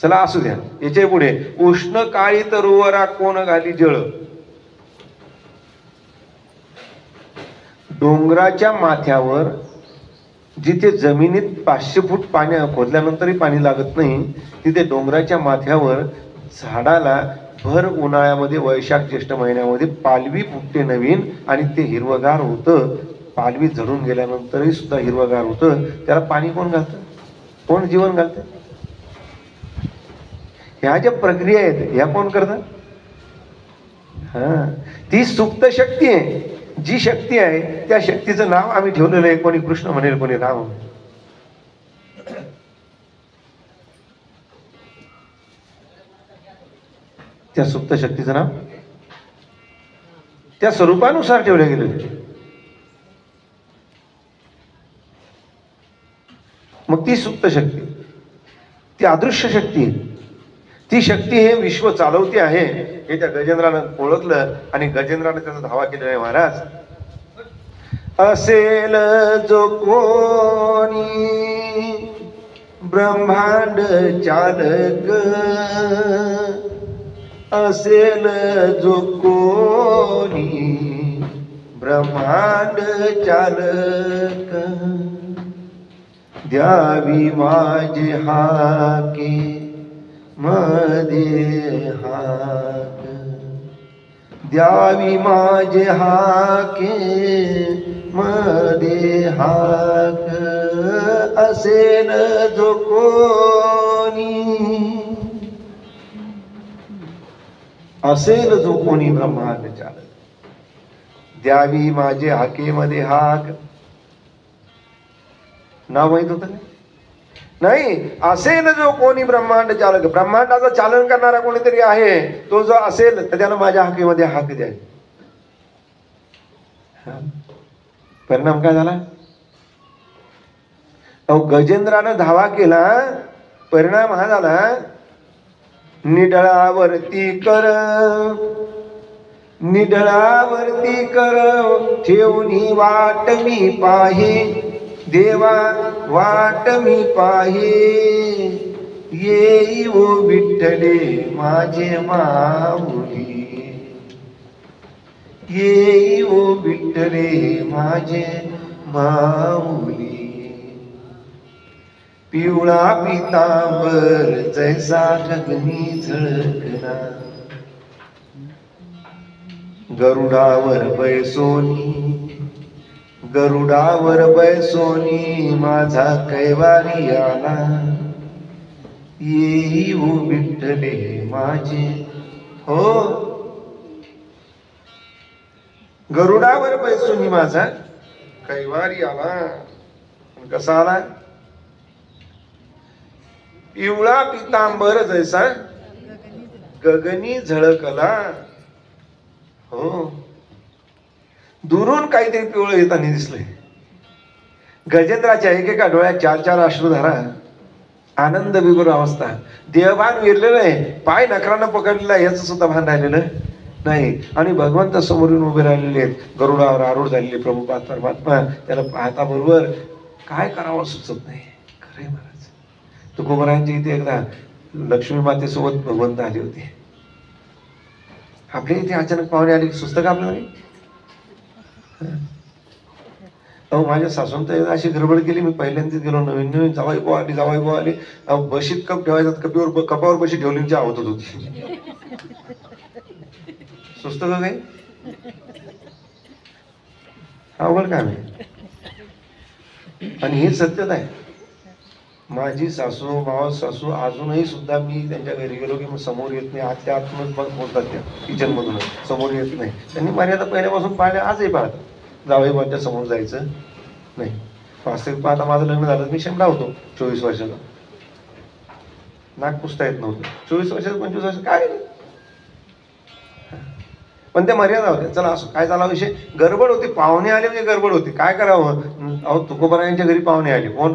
चला असू द्या. याच्या पुढे उष्ण काळी तरुवरा कोण घाली जळ. डोंगराच्या माथ्यावर जिथे जमिनीत 500 फूट पाणी खोदल्यानंतरही पाणी लागत नाही, तिथे डोंगराच्या माथ्यावर झाडाला भर उन्हाळ्यामध्ये वैशाख ज्येष्ठ महिन्यामध्ये पालवी फुटते नवीन, आणि ते हिरवगार होतं. पालवी झडून गेल्यानंतरही सुद्धा हिरवगार होतं. त्याला पाणी कोण घालतं? कोण जीवन घालतं? ह्या ज्या प्रक्रिया आहेत ह्या कोण करतात? ती सुप्त शक्ती आहे. जी शक्ती आहे त्या शक्तीचं नाव आम्ही ठेवलेलं आहे. कोणी कृष्ण म्हणेल, कोणी राम. त्या सुप्त शक्तीचं नाव त्या स्वरूपानुसार ठेवलं गेलेलं. मग ती सुप्त शक्ती, ती अदृश्य शक्ती, ती शक्ती हे विश्व चालवते आहे हे त्या गजेंद्रानं ओळखलं, आणि गजेंद्रानं त्याचा धावा केलेला आहे. महाराज, असेल जो कोणी ब्रह्मांड चालक, असेल जो कोणी ब्रह्मांड चालक, द्यावी माझे हाके मध्ये हाक, द्यावी माझे हाके मध्ये हाक, असेल जो कोणी, असेल जो कोणी ब्रह्मांड चालक, द्यावी माझे हाके मध्ये हाक. नाव माहित होत नाही? असेल जो कोणी ब्रह्मांड चालक, ब्रह्मांडाचं चालन करणारा कोणीतरी आहे, तो जो असेल तर त्यानं माझ्या हाकेमध्ये हाक द्यावी. परिणाम काय झाला? गजेंद्रानं धावा केला, परिणाम हा झाला, निडळावरती कर, निडळावरती कर, ठेवणी वाट मी पाहे, देवा वाट मी पाहे, येई ओ विठ्ठले माझे माऊली, येई ओ विठ्ठले माझे माऊली. पिवळा पितांबर जैसा गगनी झळकला, गरुडावर बैसोनी, गरुडावर बैसोनी माझा कैवारी आला, येई ओ विठ्ठले माझे. हो, गरुडावर बैसोनी माझा कैवारी आला. कसा आला? पिवळा पितांबर जैसा गगनी झळकला. हो, दुरून काहीतरी पिवळं येताना दिसलंय. गजेंद्राच्या एकेका डोळ्यात 4-4 अश्रुधारा, आनंद विभोर अवस्था, देहभान विरलेलं आहे, पाय नखरानं पकडलेला आहे याचं सुद्धा भान राहिलेलं नाही. आणि भगवंत समोरून उभे राहिलेले आहेत, गरुडावर आरूढ झालेले प्रभुपाद परमात्मा. त्याला पाहता बरोबर काय करावं सुचत नाही. खरे महाराज, तुकोबरायांच्या इथे एकदा लक्ष्मी मातेसोबत भगवंत आले होते. आपल्या इथे अचानक पाहुणे आले, सुस्त का आपल्याला? अहो, माझ्या सासून तर अशी गडबड केली, मी पहिल्यांदाच गेलो, नवीन जावाई भाऊ आली, जावाई भाऊ आली. अहो, बशीत कप ठेवायचा, कपावर बशी ठेवली आवत होती. सुस्त का काही अवघड काम आहे. आणि हे सत्यच आहे. माझी सासू, मावस सासू अजूनही सुद्धा मी त्यांच्या घरी गेलो की मग समोर येत नाही. आतल्या आतूनच बोलतात, त्या किचन मधूनच समोर येत नाही. त्यांनी मर्यादा पहिल्यापासून पाहिल्या, आजही पाहतात. जावई बाच्या समोर जायचं नाही. वास्तविक पाहता माझं लग्न झालं, मी शेमला होतो 24 वर्षाचा, नाक पुसता येत नव्हतं. 24 वर्षाचं 25 वर्ष काय, पण त्या मर्यादा होत्या. चला असं काय झाला विषय, गडबड होती, पाहुणे आले म्हणजे गडबड होती. काय करावं? अहो, तुकोबारायांच्या घरी पाहुणे आले. कोण?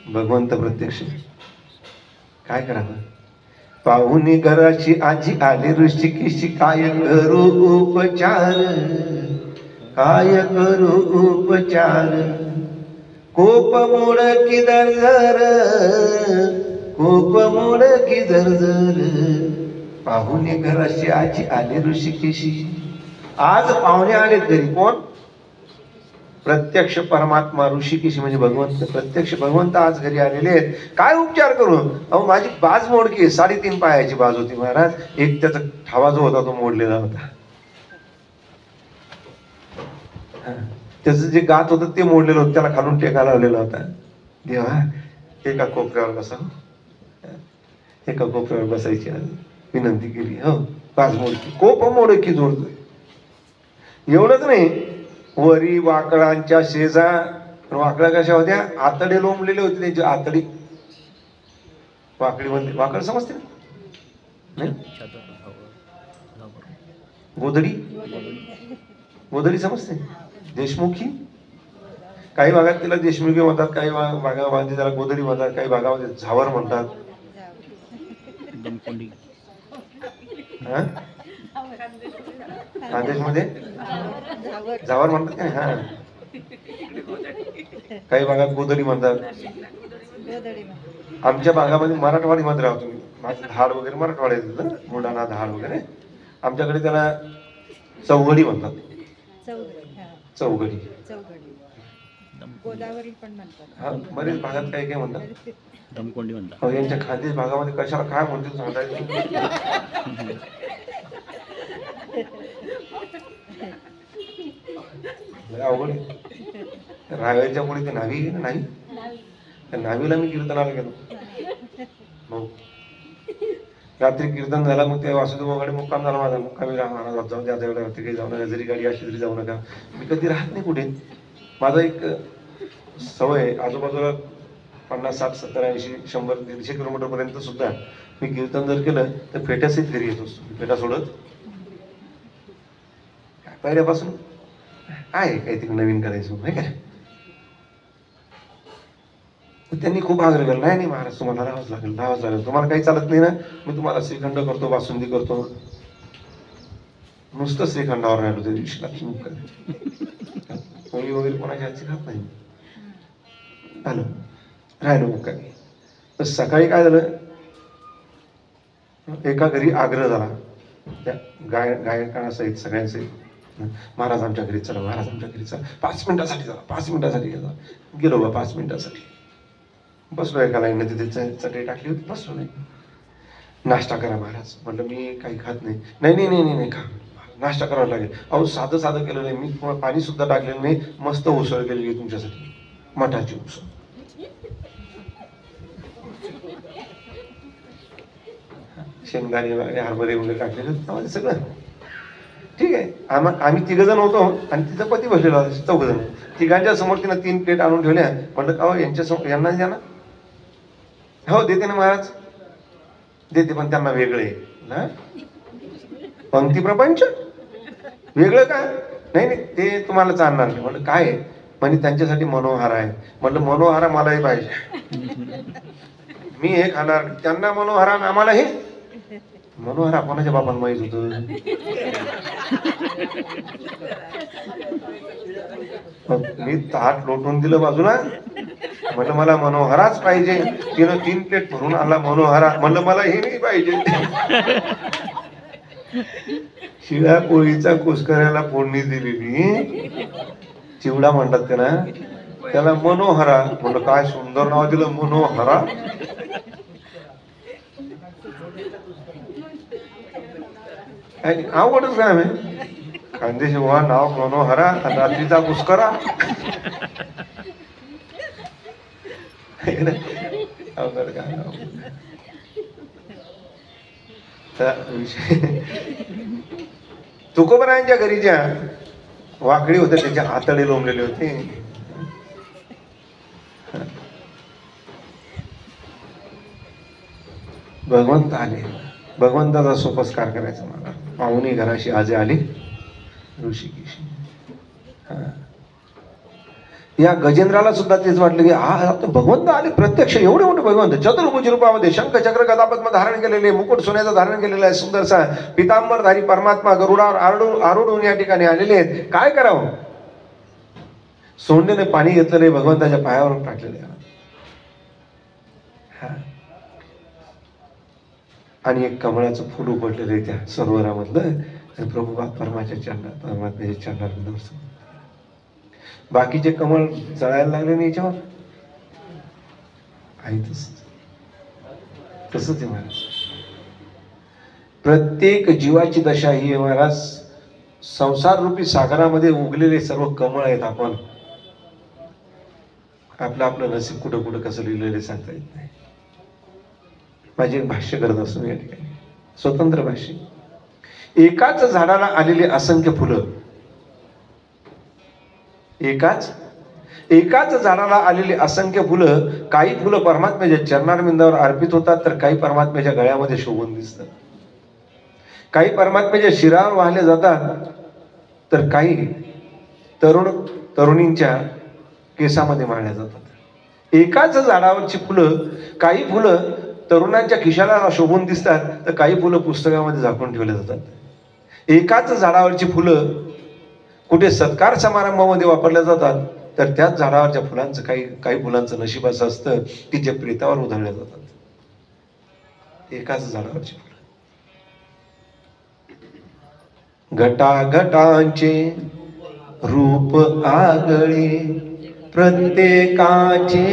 भगवंत प्रत्यक्ष. काय करावं? पाहुणे घराची आजी आली ऋषिकेशी, काय करू उपचार, काय करू उपचार. कोप मोड किदर कोप मोड की जरजर पाहुणे घराशी आजी आले ऋषिकेशी. आज पाहुणे आले घरी. कोण? प्रत्यक्ष परमात्मा ऋषिकेशी म्हणजे भगवंत. प्रत्यक्ष भगवंत आज घरी आलेले आहेत. काय उपचार करू? अहो माझी बाज मोडकी, 3.5 पायाची बाज होती महाराज. एक त्याचा ठावा जो होता तो मोडलेला होता. त्याचं जे गात होतं ते मोडलेलं होतं. त्याला खालून टेका लावलेला होता. देवा एका कोपऱ्यावर बसा, एका कोपऱ्यावर बसायची विनंती केली. हो बाज मोडकी, कोप मोडकी जोडतोय. एवढंच नाही, वरी वाकळांच्या शेजार. वाकळा कशा होत्या? आतडे लोंबलेले होते त्यांचे. आतडी वाकडी म्हणते. वाकड समजते ना? गोधडी, गोधडी समजते? देशमुखी. काही भागात तिला देशमुखी म्हणतात, काही भागामध्ये त्याला गोधडी म्हणतात, काही भागामध्ये झावर म्हणतात. खानदेशमध्ये झावर म्हणतात काय? हा, काही भागात गोधडी म्हणतात. आमच्या भागामध्ये मराठवाडीमध्ये राहतो मी. माझं धाड वगैरे मराठवाड्यात, बुलढाणा धाड वगैरे. आमच्याकडे त्याला चौघडी म्हणतात. चौघडी, गोदावरी पण म्हणतात. हा, बरेच भागात काही काही म्हणतात. दमकोंडी म्हणतात. यांच्या खानदेश भागामध्ये कशाला काय म्हणतील सांगता. अवघड. रावेरच्या पुढे ते न्हावी नाही, त्या न्हावीला मी कीर्तनाला गेलो. हो, रात्री कीर्तन झाला. मग ते वासुदेव वगैरे मुक्काम झाला माझा. मुक्कामी महाराज जाऊन द्या, एवढ्या वरती काही जाऊ नका. जरी गाडी असली तरी जाऊ नका. मी कधी राहत नाही कुठे. माझा एक सवय, आजूबाजूला 50, 60, 70, 80, 100, 150 किलोमीटर पर्यंत सुद्धा मी कीर्तन जर केलं तर फेट्यासहित घरी येत असतो. फेटा सोडत पहिल्यापासून आहे काहीतरी नवीन करायचं नाही काय. त्यांनी खूप आग्रह केला. नाही महाराज तुम्हाला राहावंच लागेल, राहावंच लागेल. तुम्हाला काही चालत नाही ना, मी तुम्हाला श्रीखंड करतो, बासुंदी करतो. नुसतं श्रीखंडावर राहिलो त्या दिवशी. पोळी वगैरे कोणाच्या हातची खात नाही. आलो राहिलो मुक्कामी. तर सकाळी काय झालं, एका घरी आग्रह झाला त्या गायकासहित सगळ्यांसहित. महाराज आमच्या घरी चला, महाराज आमच्या घरी चला, 5 मिनिटासाठी चला, 5 मिनिटासाठी गेला. गेलो बा 5 मिनिटासाठी. बसलो एका लाईनने, तिथे चटई टाकली होती, बसलो. नाही नाश्ता करा महाराज. म्हटलं मी काही खात नाही. नाही नाही नाही नाही खा, नाश्ता करावा लागेल. अहो साधं साधं केलं नाही मी, तुम्हाला पाणी सुद्धा टाकलेलं नाही. मस्त उसळ केलेली तुमच्यासाठी, मठाची उसळ. शेंगदाणे वगैरे हरभरे वगैरे टाकलेले सगळं ठीक आहे. आम्ही 3 जण होतो आणि तिचा पती बसलेला होता. 4 जण. तिघांच्या समोर तिनं 3 प्लेट आणून ठेवल्या. म्हटलं का यांच्या समोर यांना द्या ना. हो देते ना महाराज, देते, पण त्यांना वेगळे ना. पंक्ती प्रपंच वेगळं काय? नाही नाही ते तुम्हाला चालणार नाही. म्हटलं काय आहे? म्हणजे त्यांच्यासाठी मनोहार आहे. म्हटलं मनोहारा मलाही पाहिजे. मी हे खाणार, त्यांना मनोहारा, आम्हाला हे मनोहारा. कोणाच्या बापाला माहित होत? मी ताट लोटून दिलं बाजूला. म्हटलं मला मनोहराच पाहिजे. तिनं 3 प्लेट भरून आला मनोहरा. म्हणलं मला हे नाही पाहिजे. शिळ्या पोळीचा कुस्कऱ्याला फोडणी दिलेली चिवडा म्हणतात त्याला मनोहरा. म्हणलं काय सुंदर नाव दिलं, मनोहरा. अवघडच काय आहे. खानदेशी वा नाव मनोहरा, रात्रीचा कुस्करा. अवघड काय तुकोबरायांच्या घरी ज्या वाकडी होत्या त्याच्या आतडे लोंबलेले होते. भगवंत आले. भगवंताचा सोपस्कार करायचा मला. पाहुणे घराशी आज आले ऋषिकेशी. या गजेंद्राला सुद्धा तेच वाटलं की हा भगवंत आले प्रत्यक्ष. एवढे मोठे भगवंत चतुर्भुज रूपामध्ये शंख चक्र गदा पद्म धारण केलेले, मुकुट सोन्याचं धारण केलेलं आहे, सुंदरसा पितांबरधारी परमात्मा गरुडावर आरूढून या ठिकाणी आलेले आहेत. काय करावं? सोंडेने पाणी घेतलेलं आहे, भगवंताच्या पायावरून टाकलेलं आहे. आणि एक कमळाचं फुल उघडलेलं आहे त्या सरोवरामधलं, आणि प्रभू परमाच्या चरणात, परमात्म्याच्या चरणात. बाकीचे कमळ जळायला लागले नाही याच्यावर, आहे तसंच आहे महाराज. प्रत्येक जीवाची दशा ही आहे महाराज. संसार रूपी सागरामध्ये उगलेले सर्व कमळ आहेत. आपण आपलं आपलं नसीब कुठं कुठं कसं लिहिलेलं सांगता येत नाही. माझी एक भाष्य करत असतो या ठिकाणी, स्वतंत्र भाष्य. एकाच झाडाला आलेले असंख्य फुलं, एकाच झाडाला आलेली असंख्य फुलं, काही फुलं परमात्म्याच्या चरणारविंदावर अर्पित होतात, तर काही परमात्म्याच्या गळ्यामध्ये शोभून दिसतात. काही परमात्म्याच्या शिरावर वाहले जातात, तर काही तरुणींच्या केसामध्ये माळल्या जातात. एकाच झाडावरची फुलं, काही फुलं तरुणांच्या खिशाला शोभून दिसतात, तर काही फुलं पुस्तकामध्ये झाकून ठेवल्या जातात. एकाच झाडावरची फुलं कुठे सत्कार समारंभामध्ये वापरल्या जातात, तर त्याच झाडावरच्या फुलांचं काही फुलांचं नशीब असं असतं की जे प्रेतावर उधळल्या जातात. एकाच झाडावरची फुलं. घटाघटांचे रूप आगळे, प्रत्येकाचे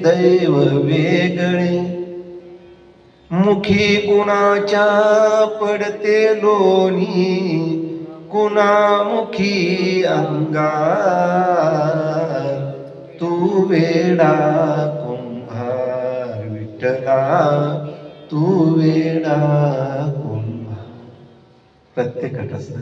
दैव वेगळे, मुखी कुणाच्या पडते लोणी, कुणामुखी अंगार, तू वेडा कुंभार विठ्ठला, तू वेडा कुंभार. प्रत्येक घटाचं